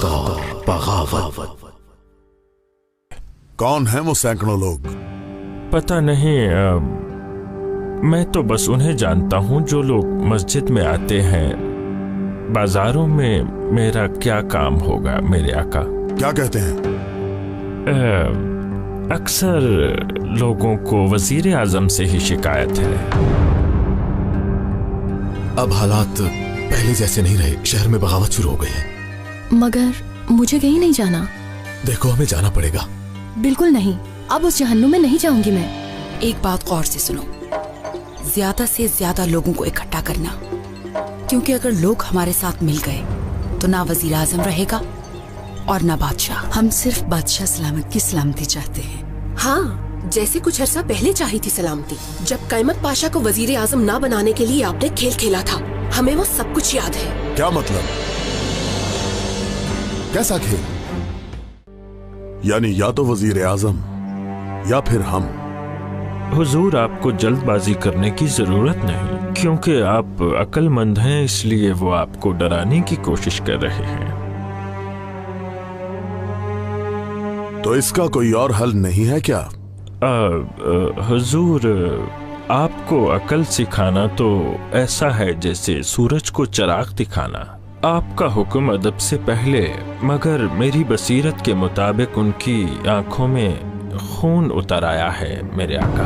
शरारत और बगावत। कौन है वो सैकड़ों लोग? पता नहीं, मैं तो बस उन्हें जानता हूँ जो लोग मस्जिद में आते हैं। बाजारों में मेरा क्या काम होगा मेरे आका? क्या कहते हैं? अक्सर लोगों को वजीर आजम से ही शिकायत है। अब हालात पहले जैसे नहीं रहे, शहर में बगावत शुरू हो गई है। मगर मुझे कहीं नहीं जाना। देखो, हमें जाना पड़ेगा। बिल्कुल नहीं, अब उस जहन्नुम में नहीं जाऊंगी मैं। एक बात गौर से सुनो, ज्यादा से ज्यादा लोगों को इकट्ठा करना, क्योंकि अगर लोग हमारे साथ मिल गए तो ना वजीर आजम रहेगा और ना बादशाह। हम सिर्फ बादशाह सलामत की सलामती चाहते हैं। हाँ, जैसे कुछ अरसा पहले चाहिए थी सलामती, जब कैमत पाशा को वजीर आजम ना बनाने के लिए आपने खेल खेला था। हमें वो सब कुछ याद है। क्या मतलब? कैसा खेल? यानी या तो वजीर आजम या फिर हम। हुजूर, आपको जल्दबाजी करने की जरूरत नहीं, क्योंकि आप अक्लमंद हैं, इसलिए वो आपको डराने की कोशिश कर रहे हैं। तो इसका कोई और हल नहीं है क्या? हुजूर, आपको अकल सिखाना तो ऐसा है जैसे सूरज को चिराग दिखाना। आपका हुक्म अदब से पहले, मगर मेरी बसीरत के मुताबिक उनकी आंखों में खून उतर आया है मेरे आका।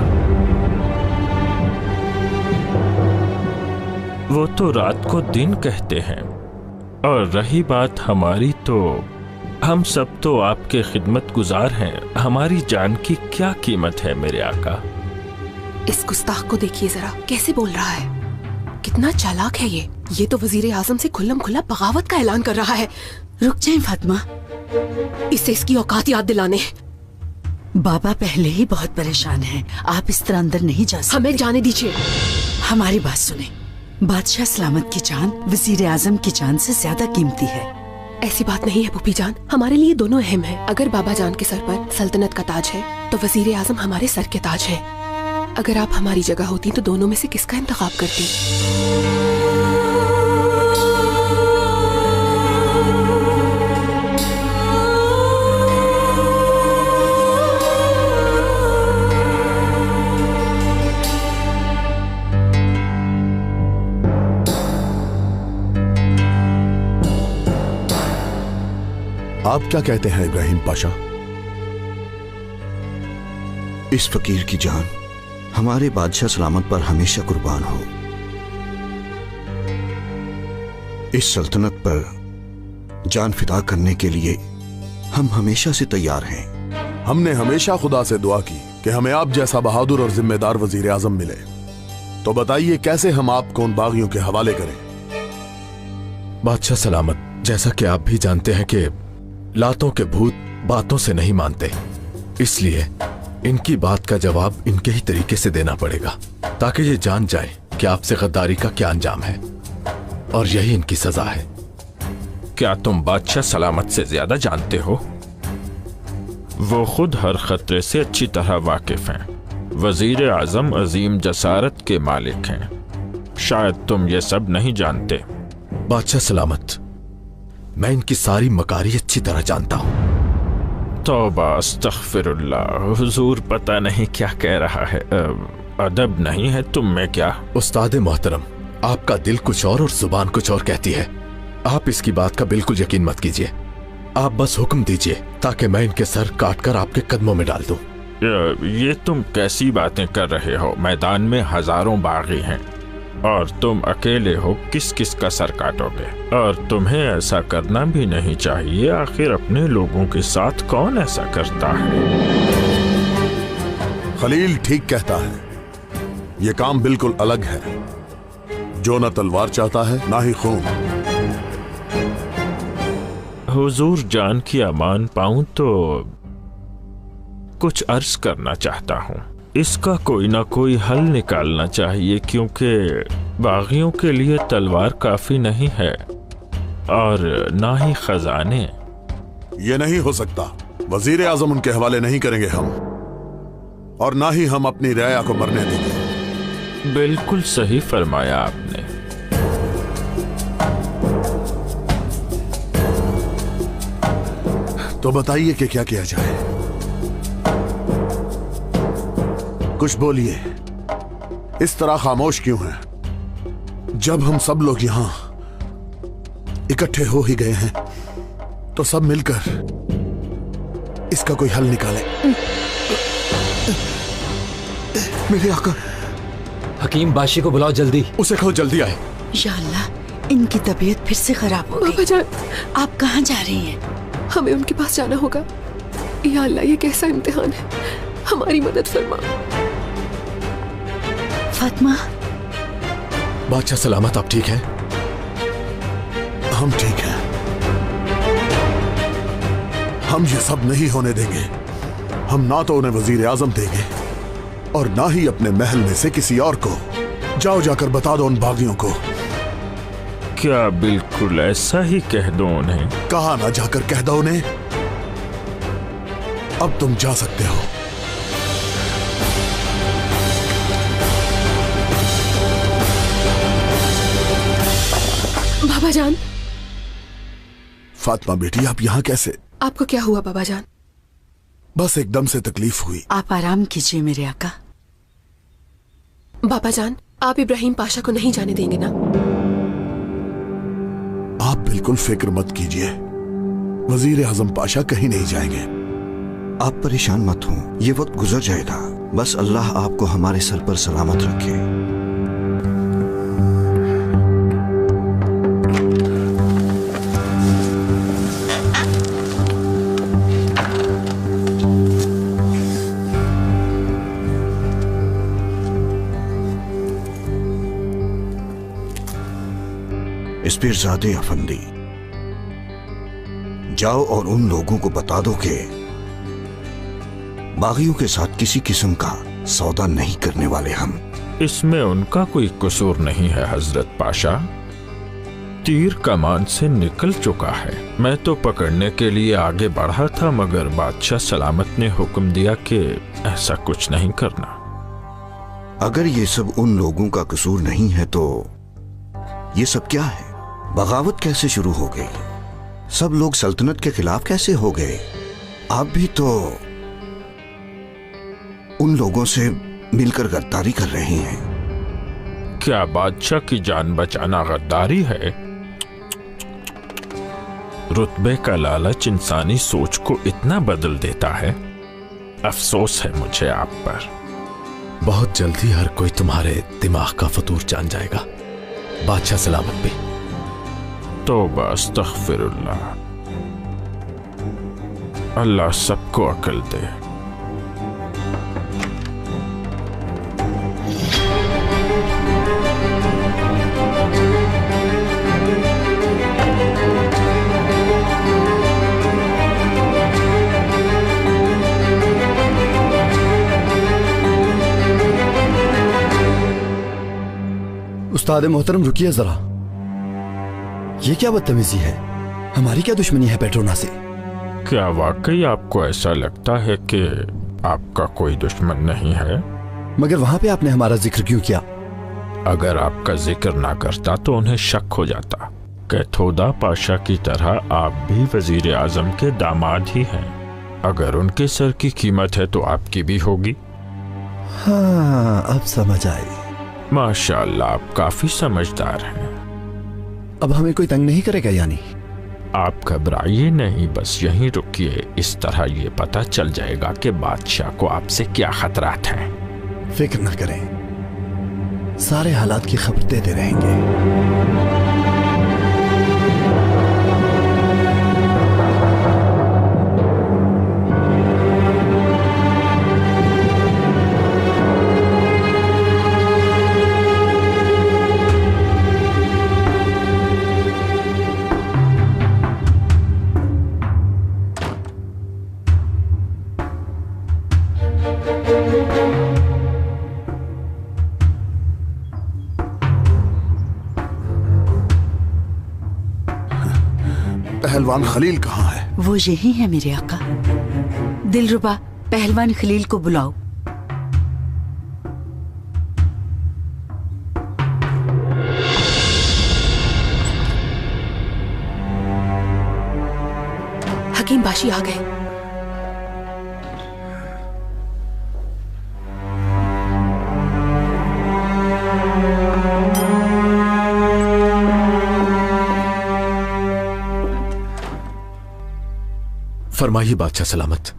वो तो रात को दिन कहते हैं, और रही बात हमारी, तो हम सब तो आपके खिदमत गुजार हैं। हमारी जान की क्या कीमत है मेरे आका? इस गुस्ताख को देखिए जरा, कैसे बोल रहा है। कितना चालाक है ये तो वजीर आजम से खुल्लम खुल्ला बगावत का ऐलान कर रहा है। रुक जाएं फातिमा, इससे इसकी औकात याद दिलाने। बाबा पहले ही बहुत परेशान हैं। आप इस तरह अंदर नहीं जा सकते। हमें जाने दीजिए। हमारी बात सुने, बादशाह सलामत की जान वजीर आजम की जान से ज्यादा कीमती है। ऐसी बात नहीं है पुप्पी जान, हमारे लिए दोनों अहम है। अगर बाबा जान के सर पर सल्तनत का ताज है तो वजीर आजम हमारे सर के ताज है। अगर आप हमारी जगह होती तो दोनों में से किसका इंतखाब करती? आप क्या कहते हैं इब्राहिम पाशा? इस फकीर की जान हमारे बादशाह सलामत पर हमेशा कुर्बान हो। इस सल्तनत पर जान फिदा करने के लिए हम हमेशा से तैयार हैं। हमने हमेशा खुदा से दुआ की कि हमें आप जैसा बहादुर और जिम्मेदार वजीर आजम मिले। तो बताइए कैसे हम आपको उन बागियों के हवाले करें? बादशाह सलामत, जैसा कि आप भी जानते हैं कि लातों के भूत बातों से नहीं मानते, इसलिए इनकी बात का जवाब इनके ही तरीके से देना पड़ेगा, ताकि ये जान जाए कि आपसे गद्दारी का क्या अंजाम है, और यही इनकी सजा है। क्या तुम बादशाह सलामत से ज्यादा जानते हो? वो खुद हर खतरे से अच्छी तरह वाकिफ हैं। वजीर आजम अजीम जसारत के मालिक हैं। शायद तुम ये सब नहीं जानते। बादशाह सलामत, मैं इनकी सारी मकारी अच्छी तरह जानता हूं। तौबा अस्तगफिरुल्लाह, हुजूर पता नहीं क्या कह रहा है। अदब नहीं है तुम में क्या? उस्ताद मोहतरम, आपका दिल कुछ और जुबान कुछ और कहती है। आप इसकी बात का बिल्कुल यकीन मत कीजिए। आप बस हुक्म दीजिए ताकि मैं इनके सर काटकर आपके कदमों में डाल दूं। ये तुम कैसी बातें कर रहे हो? मैदान में हजारों बागी हैं और तुम अकेले हो, किस किस का सर काटोगे? और तुम्हें ऐसा करना भी नहीं चाहिए। आखिर अपने लोगों के साथ कौन ऐसा करता है? खलील ठीक कहता है, ये काम बिल्कुल अलग है। जो न तलवार चाहता है ना ही खून। हुजूर जान की अमान पाऊं तो कुछ अर्ज करना चाहता हूं। इसका कोई ना कोई हल निकालना चाहिए, क्योंकि बागियों के लिए तलवार काफी नहीं है और ना ही खजाने। ये नहीं हो सकता। वजीर आजम उनके हवाले नहीं करेंगे हम, और ना ही हम अपनी रया को मरने देंगे। बिल्कुल सही फरमाया आपने। तो बताइए कि क्या किया जाए। कुछ बोलिए, इस तरह खामोश क्यों हैं? जब हम सब लोग यहां इकट्ठे हो ही गए हैं तो सब मिलकर इसका कोई हल निकाले। मेरे आका, हकीम बाशी को बुलाओ जल्दी। उसे कहो जल्दी आए। या अल्लाह, इनकी तबीयत फिर से खराब हो बाबा गई। जान, आप कहाँ जा रही हैं? हमें उनके पास जाना होगा। या अल्लाह, ये कैसा इम्तिहान है, हमारी मदद फरमा। फातिमा, बादशाह सलामत, आप ठीक हैं? हम ठीक हैं। हम ये सब नहीं होने देंगे। हम ना तो उन्हें वजीर आजम देंगे और ना ही अपने महल में से किसी और को। जाओ जाकर बता दो उन बागियों को। क्या बिल्कुल ऐसा ही कह दो उन्हें? कहा ना जाकर कह दो उन्हें। अब तुम जा सकते हो। बाबा जान। फातिमा बेटी, आप यहां कैसे? आपको क्या हुआ बाबा जान? बस एकदम से तकलीफ हुई। आप आराम कीजिए मेरे आका। बाबा जान, आप इब्राहिम पाशा को नहीं जाने देंगे ना? आप बिल्कुल फिक्र मत कीजिए, वजीर आजम पाशा कहीं नहीं जाएंगे। आप परेशान मत हो, ये वक्त गुजर जाएगा। बस अल्लाह आपको हमारे सर पर सलामत रखे। इस्पीरजादे अफंदी, जाओ और उन लोगों को बता दो कि बागियों के साथ किसी किस्म का सौदा नहीं करने वाले हम। इसमें उनका कोई कसूर नहीं है हजरत पाशा। तीर कमान से निकल चुका है। मैं तो पकड़ने के लिए आगे बढ़ा था, मगर बादशाह सलामत ने हुक्म दिया कि ऐसा कुछ नहीं करना। अगर ये सब उन लोगों का कसूर नहीं है तो ये सब क्या है? बगावत कैसे शुरू हो गई? सब लोग सल्तनत के खिलाफ कैसे हो गए? आप भी तो उन लोगों से मिलकर गद्दारी कर रहे हैं। क्या बादशाह की जान बचाना गद्दारी है? रुतबे का लालच इंसानी सोच को इतना बदल देता है। अफसोस है मुझे आप पर। बहुत जल्दी हर कोई तुम्हारे दिमाग का फतूर जान जाएगा, बादशाह सलामत भी। तौबा अस्तगफिरुल्लाह। अल्लाह सबको अकल दे। उस्ताद मोहतरम, रुकिए जरा। ये क्या बदतमीजी है? हमारी क्या दुश्मनी है पेट्रोना से? क्या वाकई आपको ऐसा लगता है कि आपका कोई दुश्मन नहीं है? मगर वहां पे आपने हमारा जिक्र क्यों किया? अगर आपका जिक्र ना करता तो उन्हें शक हो जाता। कैथोदा पाशा की तरह आप भी वजीर आजम के दामाद ही हैं। अगर उनके सर की कीमत है तो आपकी भी होगी। हाँ, अब समझ आई। माशाअल्लाह, आप काफी समझदार हैं। अब हमें कोई तंग नहीं करेगा यानी? आप घबराइए नहीं, बस यहीं रुकिए। इस तरह ये पता चल जाएगा कि बादशाह को आपसे क्या खतरात हैं। फिक्र न करें, सारे हालात की खबर देते रहेंगे। पहलवान खलील कहाँ है? वो यही है मेरे आका। दिलरुबा, पहलवान खलील को बुलाओ। हकीम बाशी आ गए। फरमाइए बादशाह सलामत।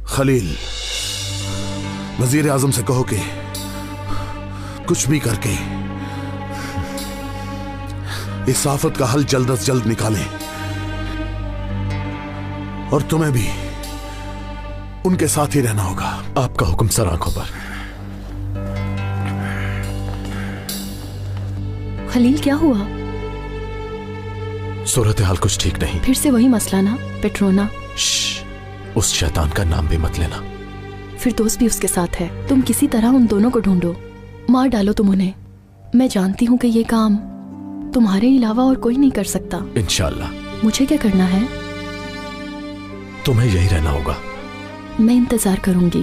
खलील, वजीर आजम से कहो कि कुछ भी करके इस आफत का हल जल्द अज जल्द निकालें और तुम्हें भी उनके साथ ही रहना होगा। आपका हुक्म सर आंखों पर। खलील क्या हुआ? सूरत हाल कुछ ठीक नहीं। फिर से वही मसला ना, पेट्रोना? उस शैतान का नाम भी मत लेना। फिर दोस्त भी उसके साथ है। तुम किसी तरह उन दोनों को ढूंढो, मार डालो तुम उन्हें। मैं जानती हूँ कि ये काम तुम्हारे अलावा और कोई नहीं कर सकता। इंशाअल्लाह। मुझे क्या करना है? तुम्हें यही रहना होगा। मैं इंतजार करूंगी।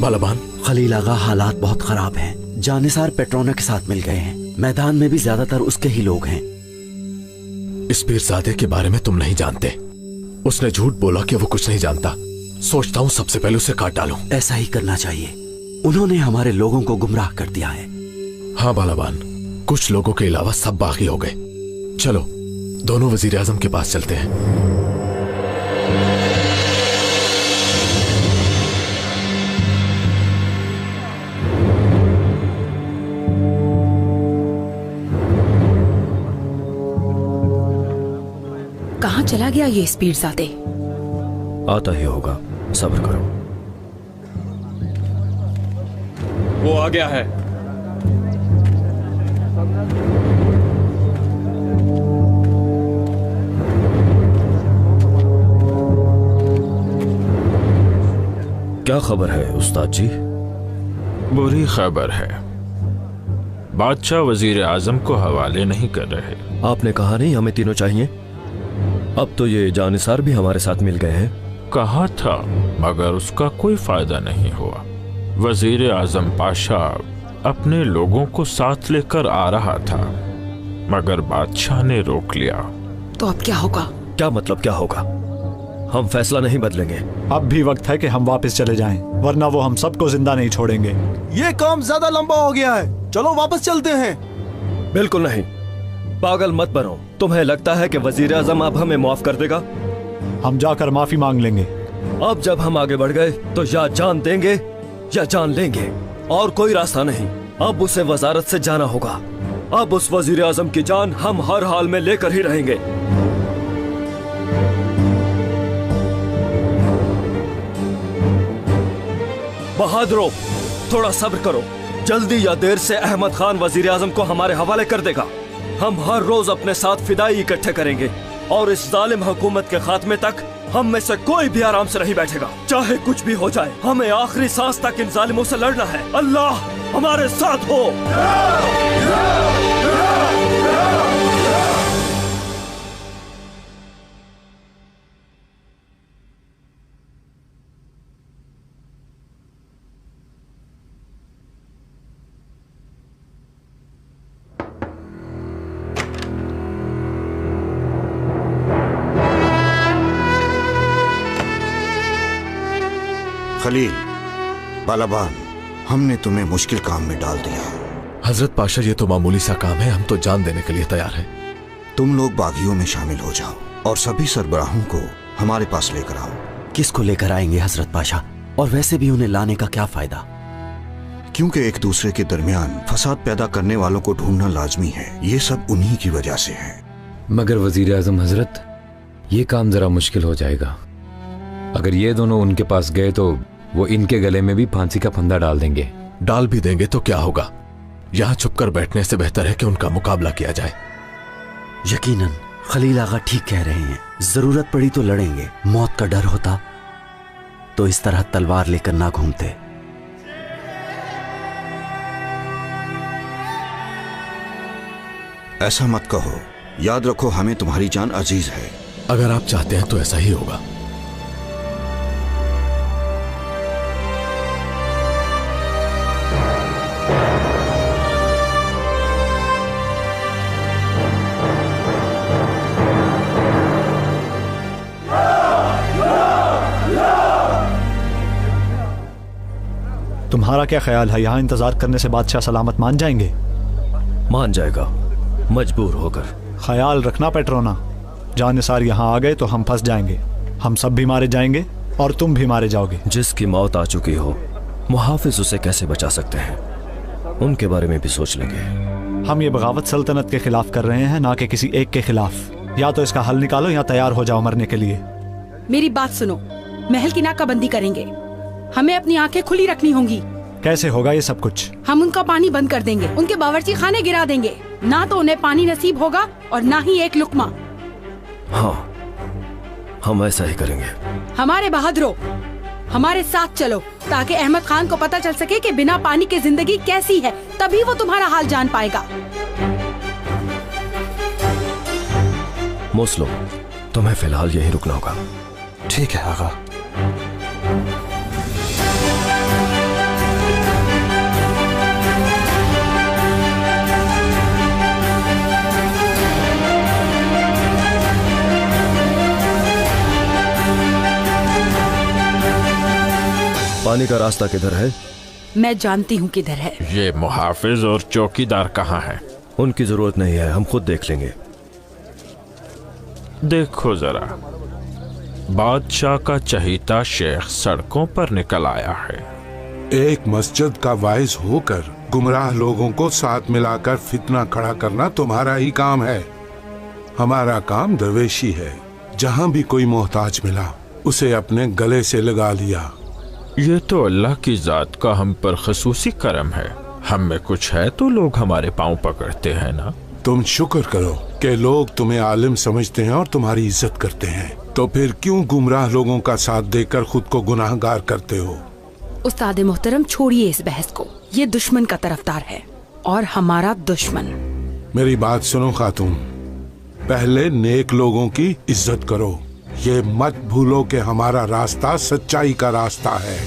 बालाबान। खलील आगा, हालात बहुत खराब हैं। जानिसार पेट्रोना के साथ मिल गए हैं। मैदान में भी ज्यादातर उसके ही लोग हैं। इस पीरजादे के बारे में तुम नहीं जानते। उसने झूठ बोला कि वो कुछ नहीं जानता। सोचता हूँ सबसे पहले उसे काट डालूं। ऐसा ही करना चाहिए। उन्होंने हमारे लोगों को गुमराह कर दिया है। हाँ बालाबान, कुछ लोगों के अलावा सब बागी हो गए। चलो दोनों वजीर आजम के पास चलते हैं। कहाँ चला गया ये पीरजादे? आता ही होगा, सब्र करो। वो आ गया है। क्या खबर है उस्ताद जी? बुरी खबर है। बादशाह वजीर आजम को हवाले नहीं कर रहे। आपने कहा नहीं हमें तीनों चाहिए? अब तो ये जानिसार भी हमारे साथ मिल गए हैं। कहा था मगर उसका कोई फायदा नहीं हुआ। वजीर आजम पाशा अपने लोगों को साथ लेकर आ रहा था मगर बादशाह ने रोक लिया। तो अब क्या होगा? क्या मतलब क्या होगा? हम फैसला नहीं बदलेंगे। अब भी वक्त है कि हम वापस चले जाएं, वरना वो हम सबको जिंदा नहीं छोड़ेंगे। ये काम ज्यादा लंबा हो गया है, चलो वापस चलते हैं। बिल्कुल नहीं, पागल मत बनो। तुम्हें लगता है कि वजीर आजम अब हमें माफ कर देगा? हम जाकर माफी मांग लेंगे। अब जब हम आगे बढ़ गए तो या जान देंगे या जान लेंगे, और कोई रास्ता नहीं। अब उसे वजारत से जाना होगा। अब उस वजीर आजम की जान हम हर हाल में लेकर ही रहेंगे। बहादुरों, थोड़ा सब्र करो। जल्दी या देर से अहमद खान वजीर आजम को हमारे हवाले कर देगा। हम हर रोज अपने साथ फिदाई इकट्ठे करेंगे और इस जालिम हुकूमत के खात्मे तक हम में से कोई भी आराम से नहीं बैठेगा। चाहे कुछ भी हो जाए, हमें आखिरी सांस तक इन जालिमों से लड़ना है। अल्लाह हमारे साथ हो। खलील, बालाबान, हमने तुम्हें मुश्किल काम में डाल दिया। हजरत पाशा, ये तो मामूली सा काम है। हम तो जान देने के लिए तैयार हैं। तुम लोग बागियों में शामिल हो जाओ और सभी सरबराहों को हमारे पास लेकर आओ। किसको लेकर आएंगे हजरत पाशा? और वैसे भी उन्हें लाने का क्या फायदा? क्योंकि एक दूसरे के दरमियान फसाद पैदा करने वालों को ढूंढना लाजमी है। ये सब उन्हीं की वजह से है। मगर वजीर आजम हजरत, ये काम जरा मुश्किल हो जाएगा। अगर ये दोनों उनके पास गए तो वो इनके गले में भी फांसी का फंदा डाल देंगे। डाल भी देंगे तो क्या होगा? यहाँ छुपकर बैठने से बेहतर है कि उनका मुकाबला किया जाए। यकीनन खलील आगा ठीक कह रहे हैं। जरूरत पड़ी तो लड़ेंगे। मौत का डर होता तो इस तरह तलवार लेकर ना घूमते। ऐसा मत कहो। याद रखो, हमें तुम्हारी जान अजीज है। अगर आप चाहते हैं तो ऐसा ही होगा। तुम्हारा क्या ख्याल है, यहाँ इंतजार करने से बादशाह सलामत मान जाएंगे? मान जाएगा, मजबूर होकर। ख्याल रखना पेट्रोना, जानिसार यहाँ आ गए तो हम फंस जाएंगे। हम सब भी मारे जाएंगे और तुम भी मारे जाओगे। जिसकी मौत आ चुकी हो, मुहाफिज उसे कैसे बचा सकते हैं, उनके बारे में भी सोच लेंगे। हम ये बगावत सल्तनत के खिलाफ कर रहे हैं, ना कि किसी एक के खिलाफ। या तो इसका हल निकालो या तैयार हो जाओ मरने के लिए। मेरी बात सुनो, महल की नाकाबंदी करेंगे, हमें अपनी आंखें खुली रखनी होंगी। कैसे होगा ये सब कुछ? हम उनका पानी बंद कर देंगे, उनके बावर्ची खाने गिरा देंगे, ना तो उन्हें पानी नसीब होगा और ना ही एक लुकमा। हाँ, हम ऐसा ही करेंगे। हमारे बहादुरों, हमारे साथ चलो ताकि अहमद खान को पता चल सके कि बिना पानी के जिंदगी कैसी है, तभी वो तुम्हारा हाल जान पाएगा। मोस्लो, तुम्हें फिलहाल यहीं रुकना होगा। ठीक है आगा। पानी का रास्ता किधर है? मैं जानती हूँ किधर है। ये मुहाफिज और चौकीदार कहाँ हैं? उनकी जरूरत नहीं है, हम खुद देख लेंगे। देखो जरा, बादशाह का चहीता शेख सड़कों पर निकल आया है। एक मस्जिद का वाइज होकर गुमराह लोगों को साथ मिलाकर फितना खड़ा करना तुम्हारा ही काम है। हमारा काम दरवेशी है। जहाँ भी कोई मोहताज मिला उसे अपने गले से लगा लिया। ये तो अल्लाह की जात का हम पर खसूसी करम है। हम में कुछ है तो लोग हमारे पांव पकड़ते हैं ना। तुम शुक्र करो कि लोग तुम्हें आलिम समझते हैं और तुम्हारी इज्जत करते हैं, तो फिर क्यों गुमराह लोगों का साथ देकर खुद को गुनाहगार करते हो? उस्ताद मोहतरम, छोड़िए इस बहस को। ये दुश्मन का तरफदार है और हमारा दुश्मन। मेरी बात सुनो खातून, पहले नेक लोगों की इज्जत करो। ये मत भूलो कि हमारा रास्ता सच्चाई का रास्ता है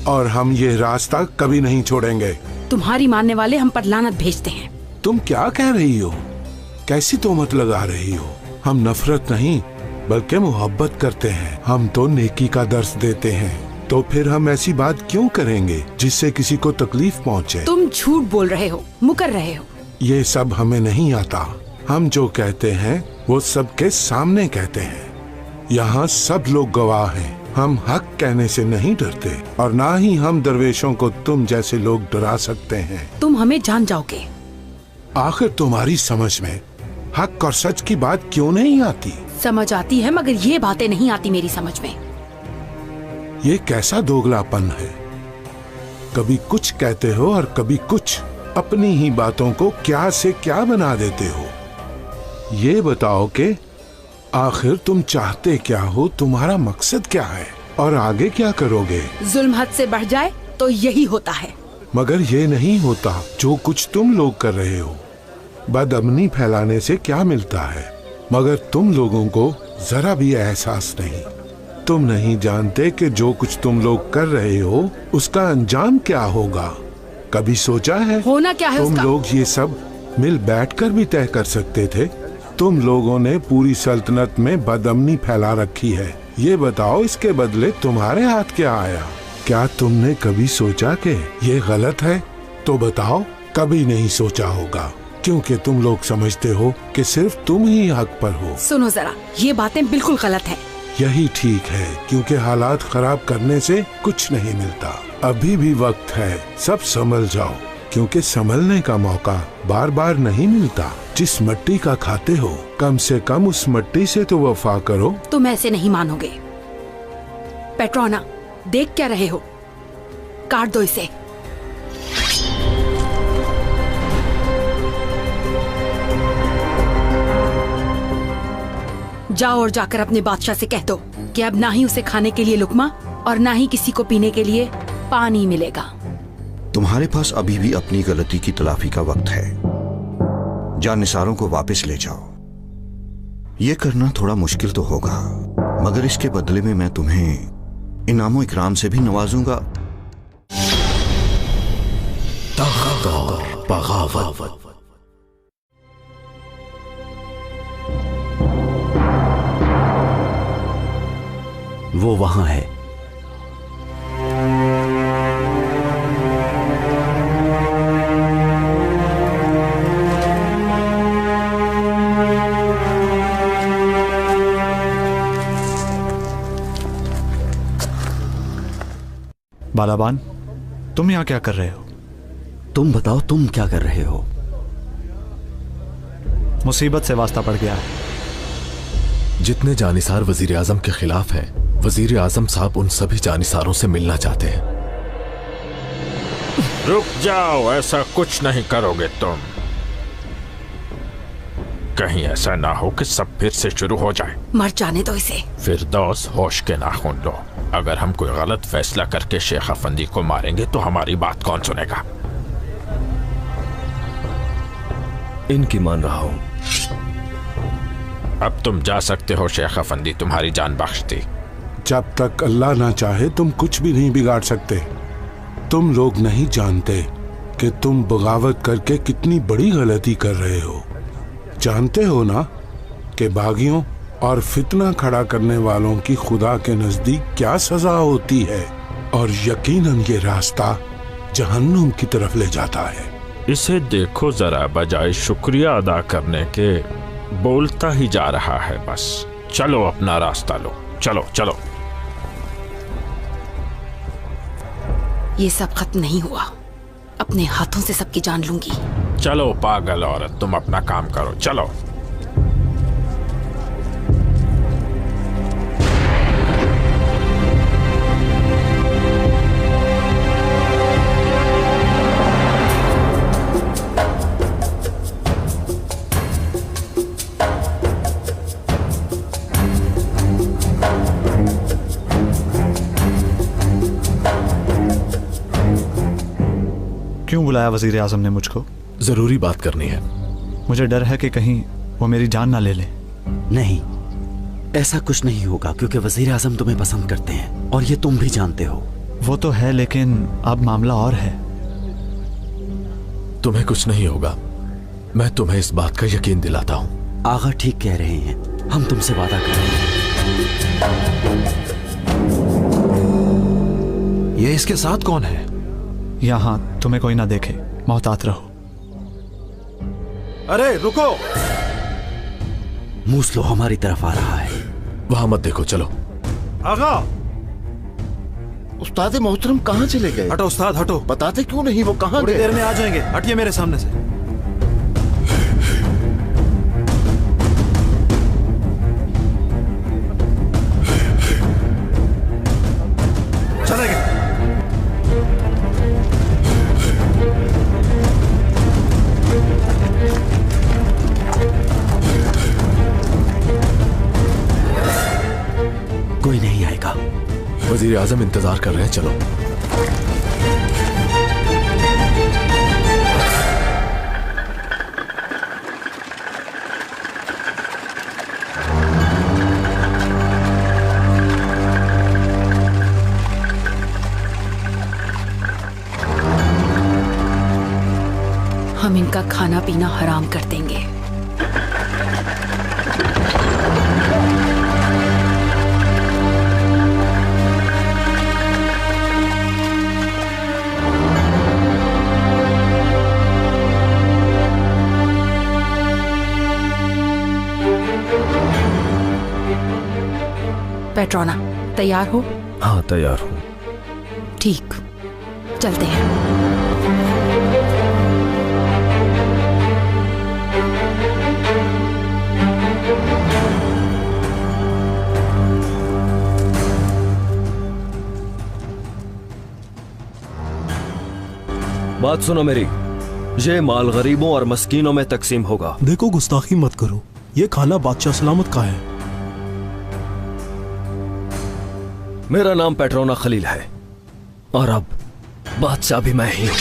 और हम ये रास्ता कभी नहीं छोड़ेंगे। तुम्हारी मानने वाले हम पर लानत भेजते हैं। तुम क्या कह रही हो? कैसी तोहमत लगा रही हो? हम नफरत नहीं बल्कि मोहब्बत करते हैं। हम तो नेकी का दर्स देते हैं, तो फिर हम ऐसी बात क्यों करेंगे जिससे किसी को तकलीफ पहुँचे? तुम झूठ बोल रहे हो, मुकर रहे हो। ये सब हमें नहीं आता। हम जो कहते हैं वो सबके सामने कहते हैं। यहाँ सब लोग गवाह हैं। हम हक कहने से नहीं डरते और ना ही हम दरवेशों को तुम जैसे लोग डरा सकते हैं। तुम हमें जान जाओगे। आखिर तुम्हारी समझ में हक और सच की बात क्यों नहीं आती? समझ आती है, मगर ये बातें नहीं आती मेरी समझ में। ये कैसा दोगलापन है? कभी कुछ कहते हो और कभी कुछ। अपनी ही बातों को क्या से क्या बना देते हो। ये बताओ कि आखिर तुम चाहते क्या हो? तुम्हारा मकसद क्या है और आगे क्या करोगे? जुल्म हद से बढ़ जाए तो यही होता है। मगर ये नहीं होता जो कुछ तुम लोग कर रहे हो। बदअमनी फैलाने से क्या मिलता है? मगर तुम लोगों को जरा भी एहसास नहीं। तुम नहीं जानते कि जो कुछ तुम लोग कर रहे हो उसका अंजाम क्या होगा। कभी सोचा है? होना क्या है तुम उसका? लोग ये सब मिल बैठकर भी तय कर सकते थे। तुम लोगों ने पूरी सल्तनत में बदअमनी फैला रखी है। ये बताओ, इसके बदले तुम्हारे हाथ क्या आया? क्या तुमने कभी सोचा कि ये गलत है? तो बताओ, कभी नहीं सोचा होगा, क्योंकि तुम लोग समझते हो कि सिर्फ तुम ही हक पर हो। सुनो जरा, ये बातें बिल्कुल गलत हैं। यही ठीक है, क्योंकि हालात खराब करने से कुछ नहीं मिलता। अभी भी वक्त है, सब संभल जाओ, क्योंकि संभलने का मौका बार बार नहीं मिलता। जिस मिट्टी का खाते हो, कम से कम उस मिट्टी से तो वफा करो। तुम ऐसे नहीं मानोगे। पेट्रोना, देख क्या रहे हो? काट दो इसे। जाओ और जाकर अपने बादशाह से कह दो कि अब ना ही उसे खाने के लिए लुकमा और ना ही किसी को पीने के लिए पानी मिलेगा। तुम्हारे पास अभी भी अपनी गलती की तलाफी का वक्त है। जानिसारों को वापस ले जाओ। ये करना थोड़ा मुश्किल तो होगा, मगर इसके बदले में मैं तुम्हें इनामो इकराम से भी नवाजूंगा। बगावत। वो वहां है। बालाबान, तुम यहाँ क्या कर रहे हो? तुम बताओ, तुम क्या कर रहे हो? मुसीबत से वास्ता पड़ गया है। जितने जानिसार वजीर आजम के खिलाफ हैं, वजीर आजम साहब उन सभी जानिसारों से मिलना चाहते हैं। रुक जाओ, ऐसा कुछ नहीं करोगे तुम। कहीं ऐसा ना हो कि सब फिर से शुरू हो जाए। मर जाने दो इसे। फिरदौस, होश के नाखून लो। अगर हम कोई गलत फैसला करके शेख अफंदी को मारेंगे तो हमारी बात कौन सुनेगा? इनकी मान रहा हूं। अब तुम जा सकते हो शेख अफंदी, तुम्हारी जान बख्श दी। जब तक अल्लाह ना चाहे तुम कुछ भी नहीं बिगाड़ सकते। तुम लोग नहीं जानते कि तुम बगावत करके कितनी बड़ी गलती कर रहे हो। जानते हो ना कि बागियों और फितना खड़ा करने वालों की खुदा के नजदीक क्या सजा होती है, और यकीनन ये रास्ता जहन्नुम की तरफ ले जाता है। इसे देखो जरा, बजाय शुक्रिया अदा करने के बोलता ही जा रहा है बस। चलो अपना रास्ता लो, चलो चलो। ये सब खत्म नहीं हुआ, अपने हाथों से सबकी जान लूंगी। चलो पागल औरत, तुम अपना काम करो, चलो। क्यों बुलाया वजीर आजम ने मुझको? जरूरी बात करनी है। मुझे डर है कि कहीं वो मेरी जान ना ले ले। नहीं, ऐसा कुछ नहीं होगा, क्योंकि वजीर आजम तुम्हें पसंद करते हैं और ये तुम भी जानते हो। वो तो है, लेकिन अब मामला और है। तुम्हें कुछ नहीं होगा, मैं तुम्हें इस बात का यकीन दिलाता हूँ। आगा ठीक कह रहे हैं, हम तुमसे वादा कर रहे हैं। ये इसके साथ कौन है? यहाँ तुम्हें कोई ना देखे, मोहतात रहो। अरे रुको! मूसलो हमारी तरफ आ रहा है। वहां मत देखो, चलो। आगा! उस्ताद मोहतरम कहाँ चले गए? हटो उस्ताद, हटो। बताते क्यों नहीं वो कहाँ गए? थोड़ी देर में आ जाएंगे, हटिए मेरे सामने से। चले गए। कोई नहीं आएगा। वजीर आजम इंतजार कर रहे हैं, चलो। हम इनका खाना पीना हराम कर देंगे। पेट्रोना, तैयार हो? हाँ, तैयार हूँ। ठीक, चलते हैं। बात सुनो मेरी, ये माल गरीबों और मस्कीनों में तकसीम होगा। देखो, गुस्ताखी मत करो, ये खाना बादशाह सलामत का है। मेरा नाम पेट्रोना खलील है और अब बादशाह भी मैं ही हूं।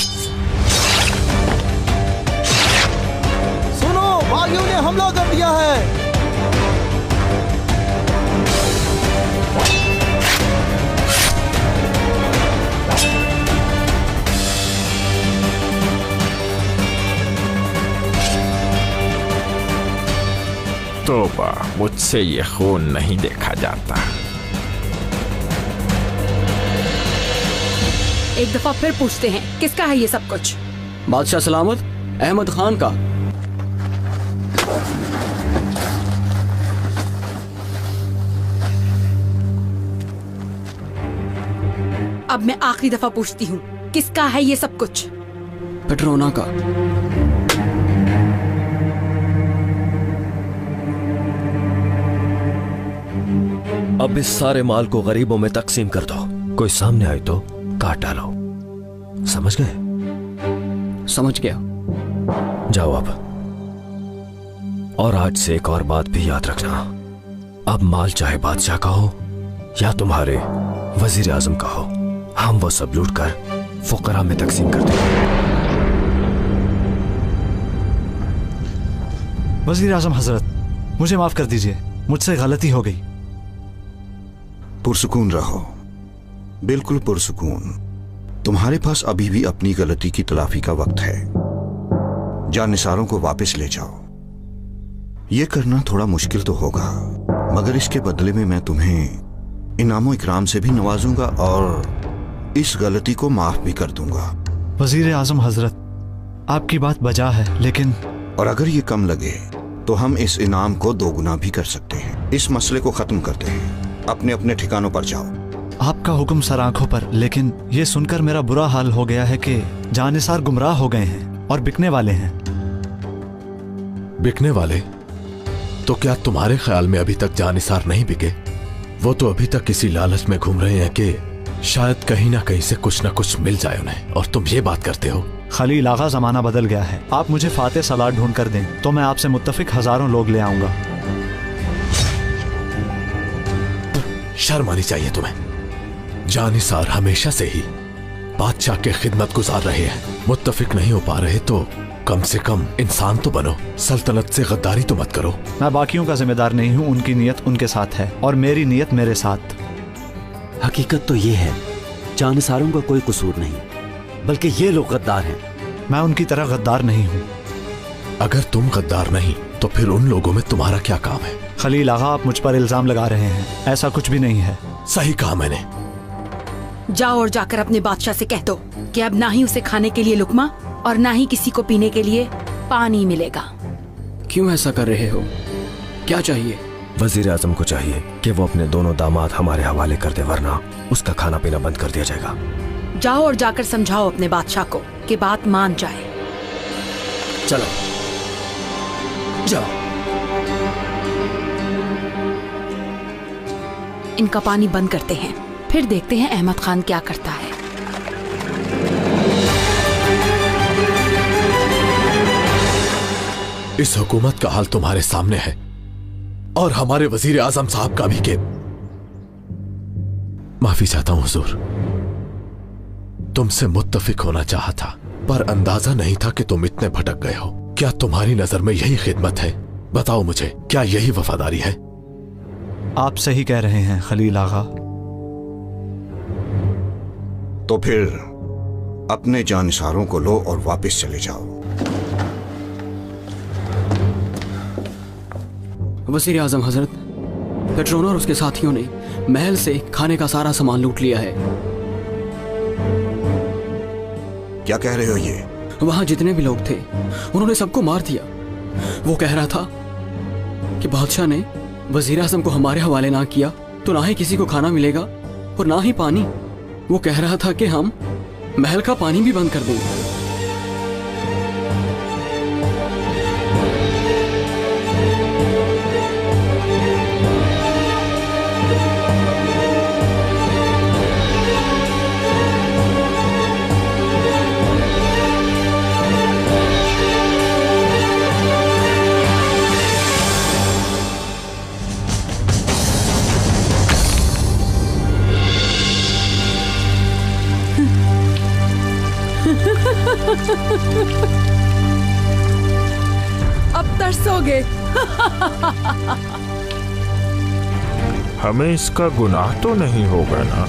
सुनो, बागियों ने हमला कर दिया है। तौबा, मुझसे ये खून नहीं देखा जाता। एक दफा फिर पूछते हैं, किसका है ये सब कुछ? बादशाह सलामत, अहमद खान का। अब मैं आखिरी दफा पूछती हूँ, किसका है ये सब कुछ? पेट्रोना का। अब इस सारे माल को गरीबों में तकसीम कर दो। कोई सामने आए तो काट डालो। समझ गए? समझ गया। जाओ अब। और आज से एक और बात भी याद रखना, अब माल चाहे बादशाह का हो या तुम्हारे वजीर आजम का हो, हम वो सब लूट कर फुकरा में तकसीम कर देंगे। वजीर आजम हजरत, मुझे माफ कर दीजिए, मुझसे गलती हो गई। पुरसुकून रहो, बिल्कुल पुरसुकून। तुम्हारे पास अभी भी अपनी गलती की तलाफी का वक्त है। जानिसारों को वापस ले जाओ। यह करना थोड़ा मुश्किल तो होगा, मगर इसके बदले में मैं तुम्हें इनामो इकराम से भी नवाजूंगा और इस गलती को माफ भी कर दूंगा। वजीर आजम हजरत, आपकी बात बजा है, लेकिन और अगर ये कम लगे तो हम इस इनाम को दोगुना भी कर सकते हैं। इस मसले को खत्म करते हैं। अपने अपने ठिकानों पर जाओ। आपका हुक्म सर आंखों पर, लेकिन ये सुनकर मेरा बुरा हाल हो गया है कि जानिसार गुमराह हो गए हैं और बिकने वाले हैं। बिकने वाले? तो क्या तुम्हारे ख्याल में अभी तक जानिसार नहीं बिके? वो तो अभी तक किसी लालच में घूम रहे हैं कि शायद कहीं ना कहीं से कुछ ना कुछ मिल जाए उन्हें, और तुम ये बात करते हो। खलील आगा, जमाना बदल गया है। आप मुझे फाते सलाद ढूंढ कर दें तो मैं आपसे मुत्तफिक हजारों लोग ले आऊंगा। शर्म आनी चाहिए तुम्हें। जानिसार हमेशा से ही बादशाह के खिदमत गुजार रहे हैं। मुत्तफिक नहीं हो पा रहे तो कम से कम इंसान तो बनो। सल्तनत से गद्दारी तो मत करो। मैं बाकियों का जिम्मेदार नहीं हूँ, उनकी नीयत उनके साथ है और मेरी नीयत मेरे साथ। हकीकत तो ये है, जानिसारों का कोई कसूर नहीं, बल्कि ये लोग गद्दार हैं। मैं उनकी तरह गद्दार नहीं हूँ। अगर तुम गद्दार नहीं तो फिर उन लोगों में तुम्हारा क्या काम है? खलील आगा, आप मुझ पर इल्जाम लगा रहे हैं, ऐसा कुछ भी नहीं है। सही कहा मैंने। जाओ और जाकर अपने बादशाह से कह दो कि अब ना ही उसे खाने के लिए लुकमा और ना ही किसी को पीने के लिए पानी मिलेगा। क्यों ऐसा कर रहे हो? क्या चाहिए? वजीर आजम को चाहिए कि वो अपने दोनों दामाद हमारे हवाले कर दे, वरना उसका खाना पीना बंद कर दिया जाएगा। जाओ और जाकर समझाओ अपने बादशाह को कि बात मान जाए। चलो जाओ। इनका पानी बंद करते हैं, फिर देखते हैं अहमद खान क्या करता है। इस हुकूमत का हाल तुम्हारे सामने है और हमारे वजीर आजम साहब का भी। के माफी चाहता हूं हुजूर, तुमसे मुत्तफिक होना चाहा था, पर अंदाजा नहीं था कि तुम इतने भटक गए हो। क्या तुम्हारी नजर में यही खिदमत है? बताओ मुझे, क्या यही वफादारी है? आप सही कह रहे हैं खलील आगा। तो फिर अपने जानिसारों को लो और वापस चले जाओ। वज़ीर आज़म हजरत, पेट्रोना और उसके साथियों ने महल से खाने का सारा सामान लूट लिया है। क्या कह रहे हो ये? वहां जितने भी लोग थे उन्होंने सबको मार दिया। वो कह रहा था कि बादशाह ने वज़ीर आज़म को हमारे हवाले ना किया तो ना ही किसी को खाना मिलेगा और ना ही पानी। वो कह रहा था कि हम महल का पानी भी बंद कर देंगे। अब तरसोगे। हमें इसका गुनाह तो नहीं होगा ना?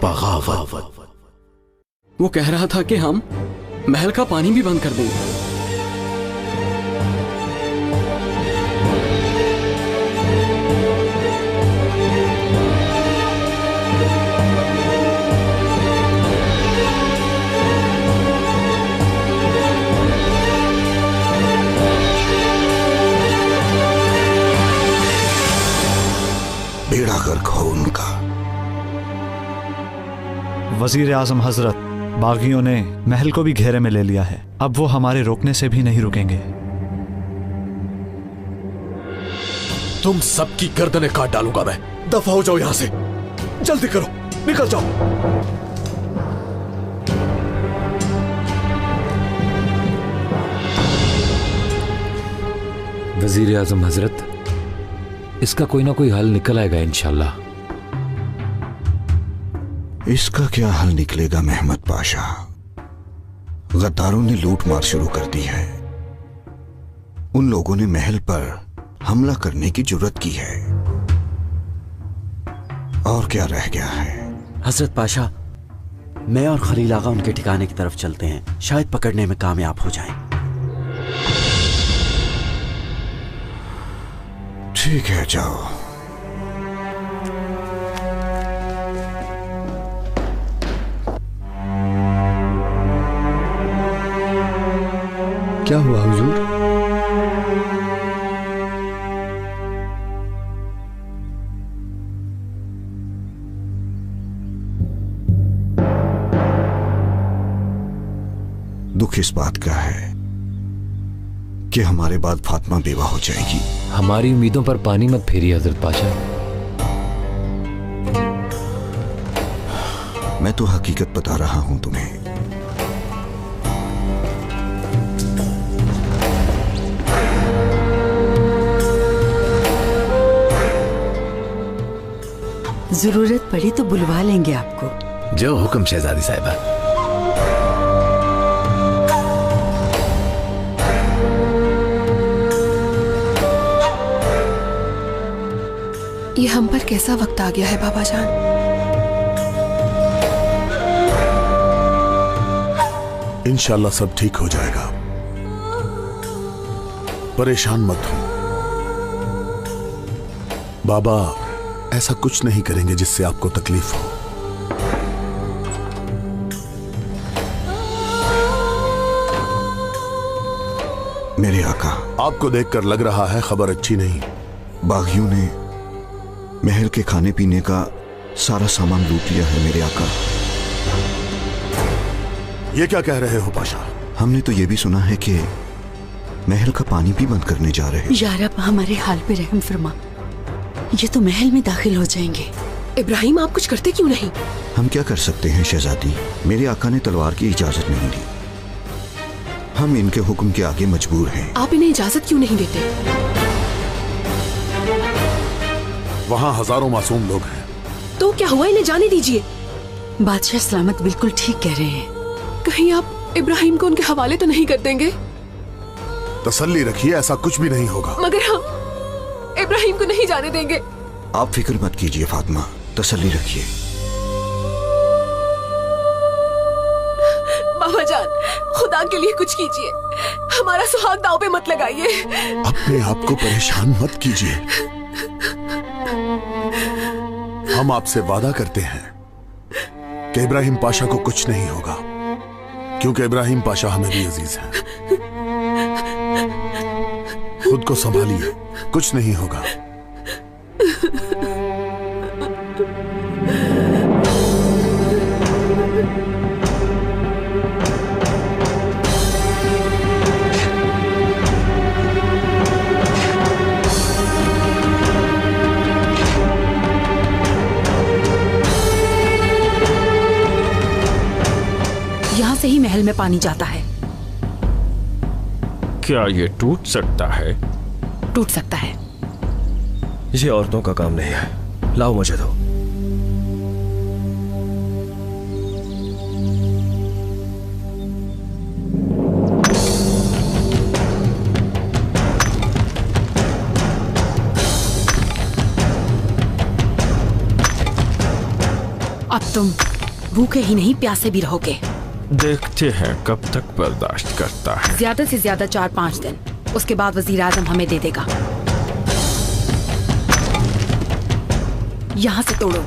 बगावत। वो कह रहा था कि हम महल का पानी भी बंद कर देंगे। बेड़ा गर्क हो उनका। वजीर आजम हजरत, बागियों ने महल को भी घेरे में ले लिया है। अब वो हमारे रोकने से भी नहीं रुकेंगे। तुम सबकी गर्दनें काट डालूंगा मैं। दफा हो जाओ यहां से, जल्दी करो, निकल जाओ। वजीर आजम हजरत, इसका कोई ना कोई हल निकल आएगा इंशाल्लाह। इसका क्या हल निकलेगा महमद पाशा? गद्दारों ने लूट मार शुरू कर दी है। उन लोगों ने महल पर हमला करने की जुर्रत की है। और क्या रह गया है? हजरत पाशा, मैं और खलील आगा उनके ठिकाने की तरफ चलते हैं, शायद पकड़ने में कामयाब हो जाएं। ठीक है, जाओ। क्या हुआ हुजूर? दुख इस बात का है कि हमारे बाद फातिमा बेवा हो जाएगी। हमारी उम्मीदों पर पानी मत फेरिए हजरत पाशा। मैं तो हकीकत बता रहा हूं तुम्हें। जरूरत पड़ी तो बुलवा लेंगे आपको। जो हुक्म शहजादी साहिबा। ये हम पर कैसा वक्त आ गया है बाबा जान। इंशाल्लाह सब ठीक हो जाएगा, परेशान मत हो। बाबा ऐसा कुछ नहीं करेंगे जिससे आपको तकलीफ हो। मेरे आका, आपको देखकर लग रहा है खबर अच्छी नहीं। बागियों ने महल के खाने पीने का सारा सामान लूट लिया है मेरे आका। ये क्या कह रहे हो पाशा? हमने तो ये भी सुना है कि महल का पानी भी बंद करने जा रहे हैं। या रब हमारे हाल पे रहम फरमा, ये तो महल में दाखिल हो जाएंगे। इब्राहिम, आप कुछ करते क्यों नहीं? हम क्या कर सकते हैं शहजादी? मेरे आका ने तलवार की इजाजत नहीं दी। हम इनके हुक्म के आगे मजबूर हैं। आप इन्हें इजाजत क्यों नहीं देते? वहां हजारों मासूम लोग हैं। तो क्या हुआ, इन्हें जाने दीजिए। बादशाह सलामत बिल्कुल ठीक कह रहे हैं। कहीं आप इब्राहिम को उनके हवाले तो नहीं कर देंगे? तसल्ली रखिए, ऐसा कुछ भी नहीं होगा। मगर हम इब्राहिम को नहीं जाने देंगे। आप फिक्र मत कीजिए फातिमा, तसल्ली रखिए। बाबा जान, खुदा के लिए कुछ कीजिए, हमारा सुहाग दांव पे मत लगाइए। अपने आप को परेशान मत कीजिए। हम आपसे वादा करते हैं कि इब्राहिम पाशा को कुछ नहीं होगा, क्योंकि इब्राहिम पाशा हमें भी अजीज है। खुद को संभालिए, कुछ नहीं होगा। यहाँ से ही महल में पानी जाता है। क्या ये टूट सकता है? टूट सकता है। ये औरतों का काम नहीं है, लाओ मुझे दो। अब तुम भूखे ही नहीं प्यासे भी रहोगे। देखते हैं कब तक बर्दाश्त करता है। ज्यादा से ज्यादा 4-5 दिन, उसके बाद वजीर आजम हमें दे देगा। यहां से तोड़ो।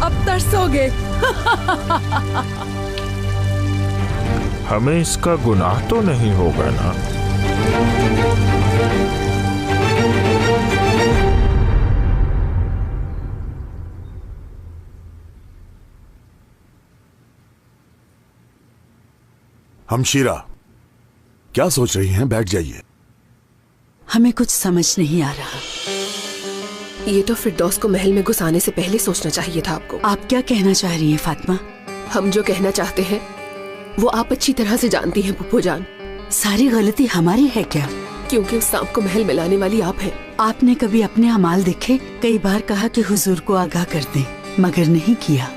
अब तरसोगे। हमें इसका गुनाह तो नहीं होगा ना? हमशीरा, क्या सोच रही हैं? बैठ जाइए। हमें कुछ समझ नहीं आ रहा। ये तो फिरदौस को महल में घुसाने से पहले सोचना चाहिए था आपको। आप क्या कहना चाह रही हैं फातिमा? हम जो कहना चाहते हैं वो आप अच्छी तरह से जानती हैं पुप्पो जान। सारी गलती हमारी है क्या? क्योंकि उस सांप को महल में लाने वाली आप हैं। आपने कभी अपने अमाल देखे? कई बार कहा कि हुजूर को आगाह कर दें, मगर नहीं किया,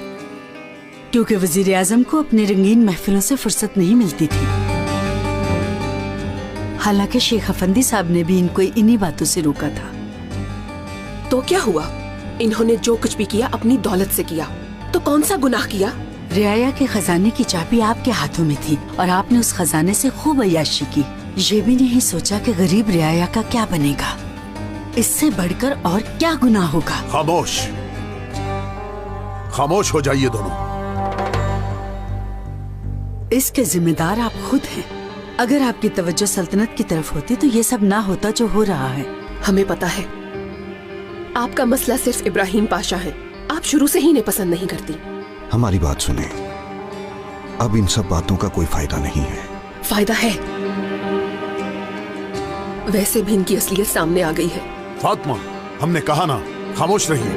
क्योंकि वजीर आजम को अपने रंगीन महफिलों से फुर्सत नहीं मिलती थी। हालांकि शेख अफंदी साहब ने भी इनको इन्हीं बातों से रोका था। तो क्या हुआ? इन्होंने जो कुछ भी किया अपनी दौलत से किया, तो कौन सा गुनाह किया? रियाया के खजाने की चाबी आपके हाथों में थी और आपने उस खजाने से खूब अय्याशी की। ये भी नहीं सोचा कि गरीब रियाया का क्या बनेगा। इससे बढ़कर और क्या गुनाह होगा? खामोश, खामोश हो जाइए दोनों। इसके जिम्मेदार आप खुद हैं। अगर आपकी तवज्जो सल्तनत की तरफ होती तो ये सब ना होता जो हो रहा है। हमें पता है आपका मसला सिर्फ इब्राहिम पाशा है। आप शुरू से ही इन्हें पसंद नहीं करती। हमारी बात सुने, अब इन सब बातों का कोई फायदा नहीं है। फायदा है, वैसे भी इनकी असलियत सामने आ गई है। फातिमा, हमने कहा ना, खामोश रहिए।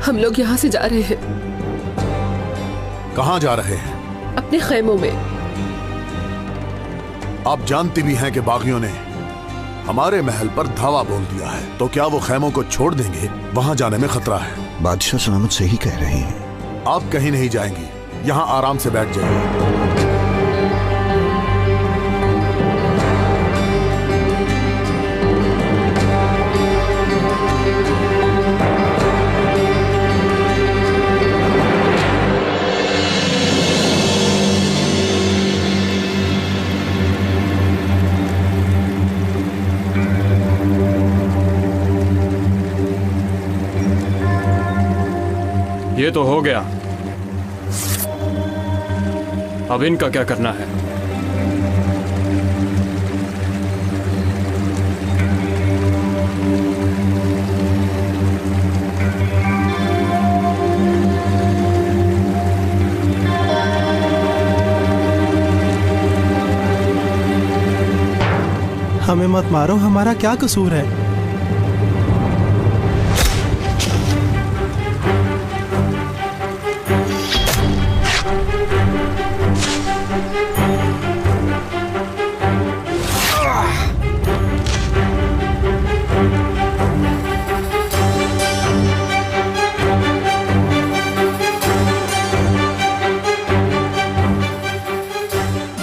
हम लोग यहाँ से जा रहे हैं। कहाँ जा रहे हैं? अपने खैमों में। आप जानती भी हैं कि बागियों ने हमारे महल पर धावा बोल दिया है, तो क्या वो खैमों को छोड़ देंगे? वहां जाने में खतरा है। बादशाह सलामत सही कह रहे हैं। आप कहीं नहीं जाएंगी, यहाँ आराम से बैठ जाइए। ये तो हो गया, अब इनका क्या करना है? हमें मत मारो, हमारा क्या कसूर है?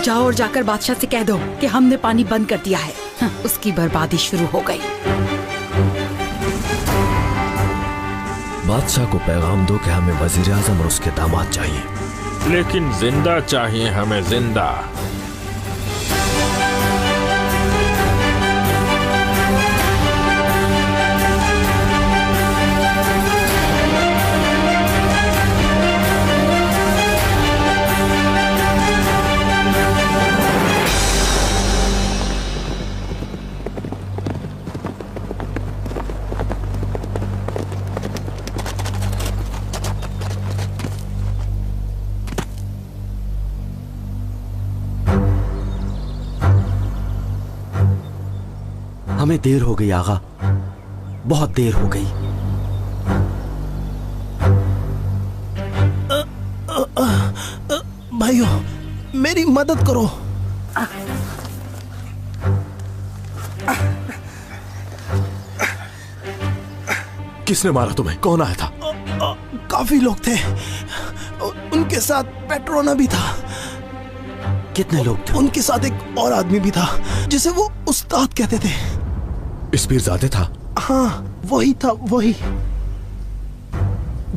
जाओ और जाकर बादशाह से कह दो कि हमने पानी बंद कर दिया है। उसकी बर्बादी शुरू हो गई। बादशाह को पैगाम दो कि हमें वजीर आजम और उसके दामाद चाहिए, लेकिन जिंदा चाहिए हमें, जिंदा। हमें देर हो गई आगा, बहुत देर हो गई। भाइयों, मेरी मदद करो। किसने मारा तुम्हें? कौन आया था? काफी लोग थे, उनके साथ पेट्रोना भी था। कितने लोग थे? उनके साथ एक और आदमी भी था जिसे वो उस्ताद कहते थे। इस पीरजादे था? हाँ, वही था, वही।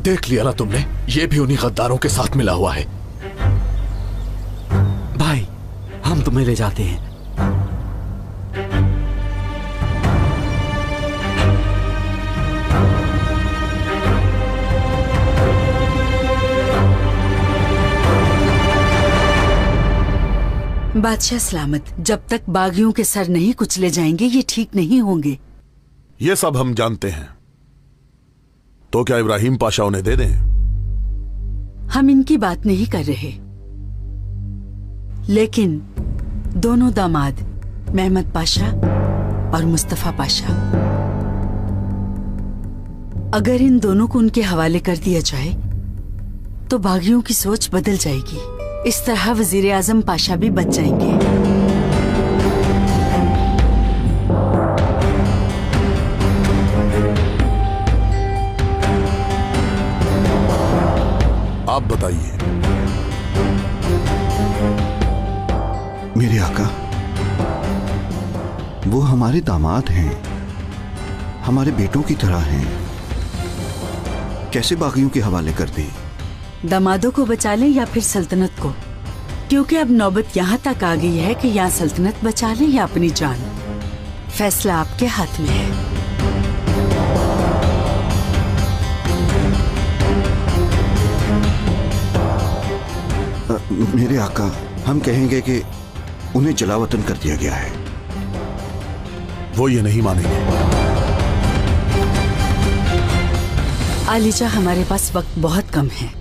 देख लिया ना तुमने, ये भी उन्हीं गद्दारों के साथ मिला हुआ है। भाई, हम तुम्हें ले जाते हैं। बादशाह सलामत, जब तक बागियों के सर नहीं कुचले जाएंगे ये ठीक नहीं होंगे। ये सब हम जानते हैं, तो क्या इब्राहिम पाशा उन्हें दे दें? हम इनकी बात नहीं कर रहे, लेकिन दोनों दामाद मेहमद पाशा और मुस्तफा पाशा, अगर इन दोनों को उनके हवाले कर दिया जाए तो बागियों की सोच बदल जाएगी। इस तरह वजीर आजम पाशा भी बच जाएंगे। आप बताइए। मेरे आका, वो हमारे दामाद हैं, हमारे बेटों की तरह हैं, कैसे बागियों के हवाले कर दी? दामादों को बचा लें या फिर सल्तनत को, क्योंकि अब नौबत यहाँ तक आ गई है कि या सल्तनत बचा लें या अपनी जान। फैसला आपके हाथ में है। मेरे आका, हम कहेंगे कि उन्हें जलावतन कर दिया गया है। वो ये नहीं मानेंगे। आलिजा, हमारे पास वक्त बहुत कम है।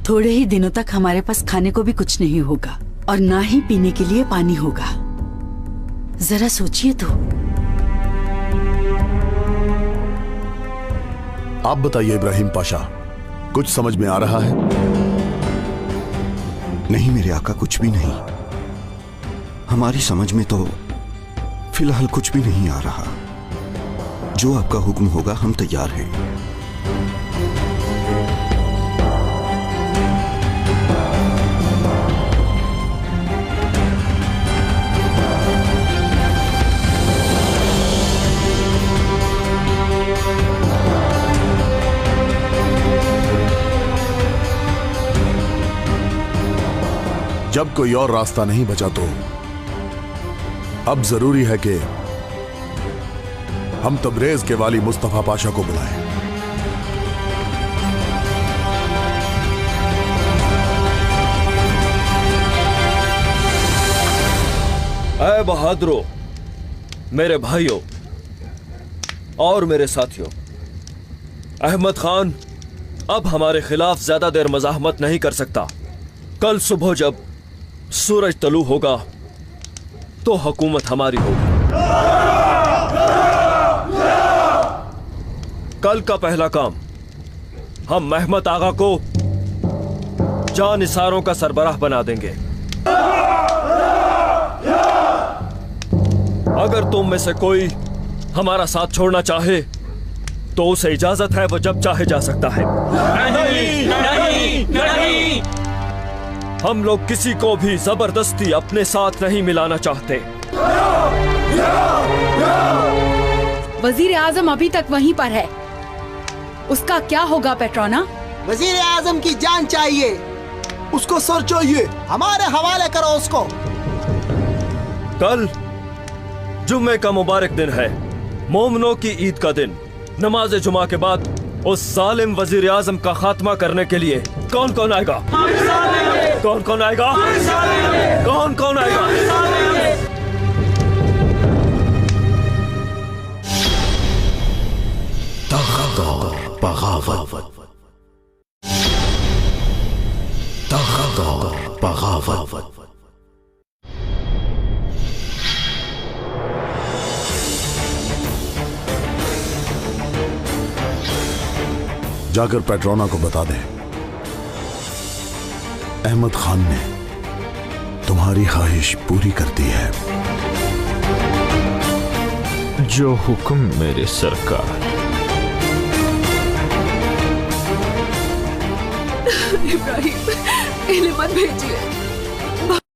थोड़े ही दिनों तक हमारे पास खाने को भी कुछ नहीं होगा और ना ही पीने के लिए पानी होगा। जरा सोचिए तो। आप बताइए इब्राहिम पाशा, कुछ समझ में आ रहा है? नहीं मेरे आका, कुछ भी नहीं। हमारी समझ में तो फिलहाल कुछ भी नहीं आ रहा। जो आपका हुक्म होगा हम तैयार हैं। जब कोई और रास्ता नहीं बचा तो अब जरूरी है कि हम तबरेज के वाली मुस्तफा पाशा को बुलाएं। ऐ बहादुरों, मेरे भाइयों और मेरे साथियों, अहमद खान अब हमारे खिलाफ ज्यादा देर मज़ाहमत नहीं कर सकता। कल सुबह जब सूरज तलू होगा तो हुकूमत हमारी होगी। कल का पहला काम, हम मेहमद आगा को जानिसारों का सरबराह बना देंगे। अगर तुम में से कोई हमारा साथ छोड़ना चाहे तो उसे इजाजत है, वो जब चाहे जा सकता है। नहीं, नहीं, नहीं। हम लोग किसी को भी जबरदस्ती अपने साथ नहीं मिलाना चाहते। वजीर आजम अभी तक वहीं पर है, उसका क्या होगा पेट्रोना? वजीर आजम की जान चाहिए, उसको सर चाहिए, हमारे हवाले करो उसको। कल जुम्मे का मुबारक दिन है, मोमनों की ईद का दिन। नमाज जुमा के बाद उस जालिम वजीर आजम का खात्मा करने के लिए कौन कौन आएगा? कौन कौन आएगा? कौन कौन आएगा? बगावत। जाकर पेट्रोना को बता दे, अहमद खान ने तुम्हारी ख्वाहिश पूरी कर दी है। जो हुक्म मेरे सरकार। इब्राहिम, इन्हें मत भेजिए।